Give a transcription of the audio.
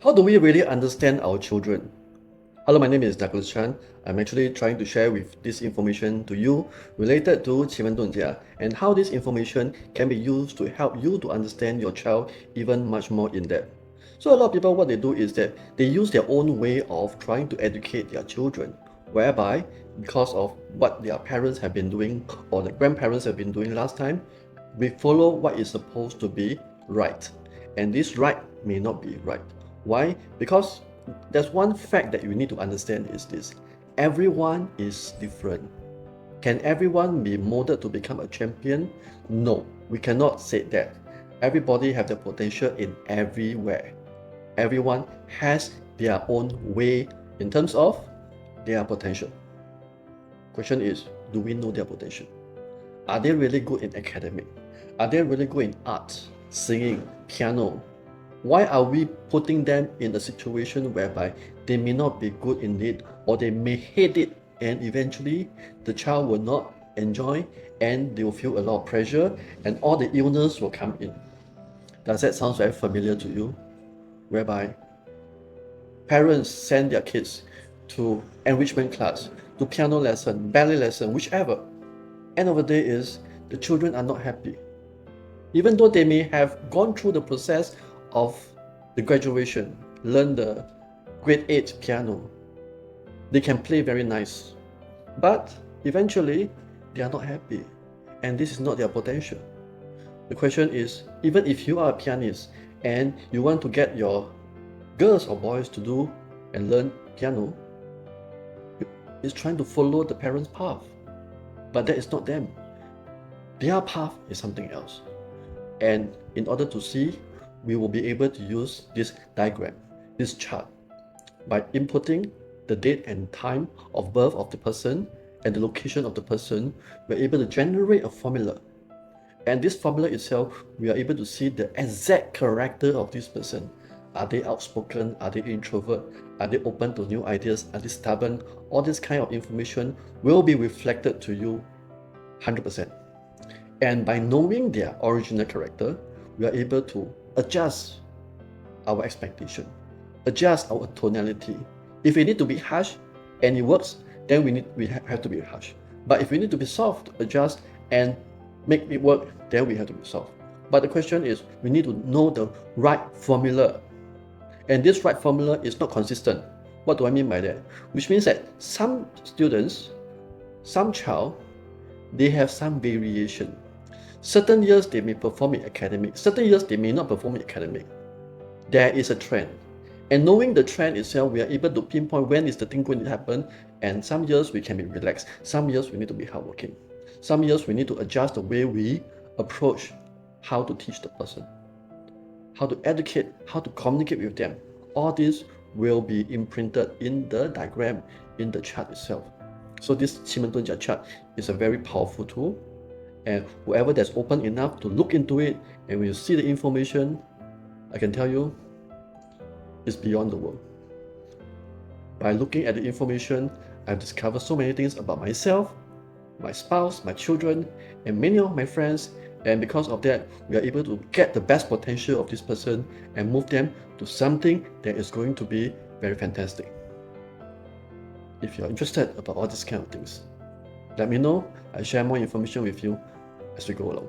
How do we really understand our children? Hello, my name is Dougles Chan. I'm actually trying to share with this information to you related to Qi Men Dun Jia and how this information can be used to help you to understand your child even much more in depth. So a lot of people, what they do is that they use their own way of trying to educate their children, whereby because of what their parents have been doing or the grandparents have been doing last time, we follow what is supposed to be right. And this right may not be right. Why? Because there's one fact that you need to understand is this. Everyone is different. Can everyone be molded to become a champion? No, we cannot say that. Everybody have the potential in everywhere. Everyone has their own way in terms of their potential. Question is, do we know their potential? Are they really good in academic? Are they really good in art, singing, piano? Why are we putting them in a situation whereby they may not be good in it or they may hate it and eventually the child will not enjoy and they will feel a lot of pressure and all the illness will come in? Does that sound very familiar to you? Whereby parents send their kids to enrichment class, to piano lesson, ballet lesson, whichever. End of the day is the children are not happy. Even though they may have gone through the process of the graduation, learn the grade 8 piano, they can play very nice, but eventually they are not happy and this is not their potential. The question is, even if you are a pianist and you want to get your girls or boys to do and learn piano, it's trying to follow the parents' path, but that is not them. Their path is something else. And in order to see, we will be able to use this diagram, this chart, by inputting the date and time of birth of the person and the location of the person. We're able to generate a formula. And this formula itself, we are able to see the exact character of this person. Are they outspoken? Are they introvert? Are they open to new ideas? Are they stubborn? All this kind of information will be reflected to you 100%. And by knowing their original character, we are able to adjust our expectation, adjust our tonality. If we need to be harsh and it works, then we have to be harsh. But if we need to be soft, adjust and make it work, then we have to be soft. But the question is, we need to know the right formula. And this right formula is not consistent. What do I mean by that? Which means that some students, some child, they have some variation. Certain years they may perform in academic, certain years they may not perform in academic. There is a trend. And knowing the trend itself, we are able to pinpoint when is the thing going to happen. And some years we can be relaxed. Some years we need to be hardworking. Some years we need to adjust the way we approach how to teach the person, how to educate, how to communicate with them. All this will be imprinted in the diagram, in the chart itself. So this Qi Men Dun Jia chart is a very powerful tool. And whoever that's open enough to look into it and when you see the information, I can tell you, it's beyond the world. By looking at the information, I've discovered so many things about myself, my spouse, my children, and many of my friends. And because of that, we are able to get the best potential of this person and move them to something that is going to be very fantastic. If you're interested about all these kind of things, let me know. I share more information with you as we go along.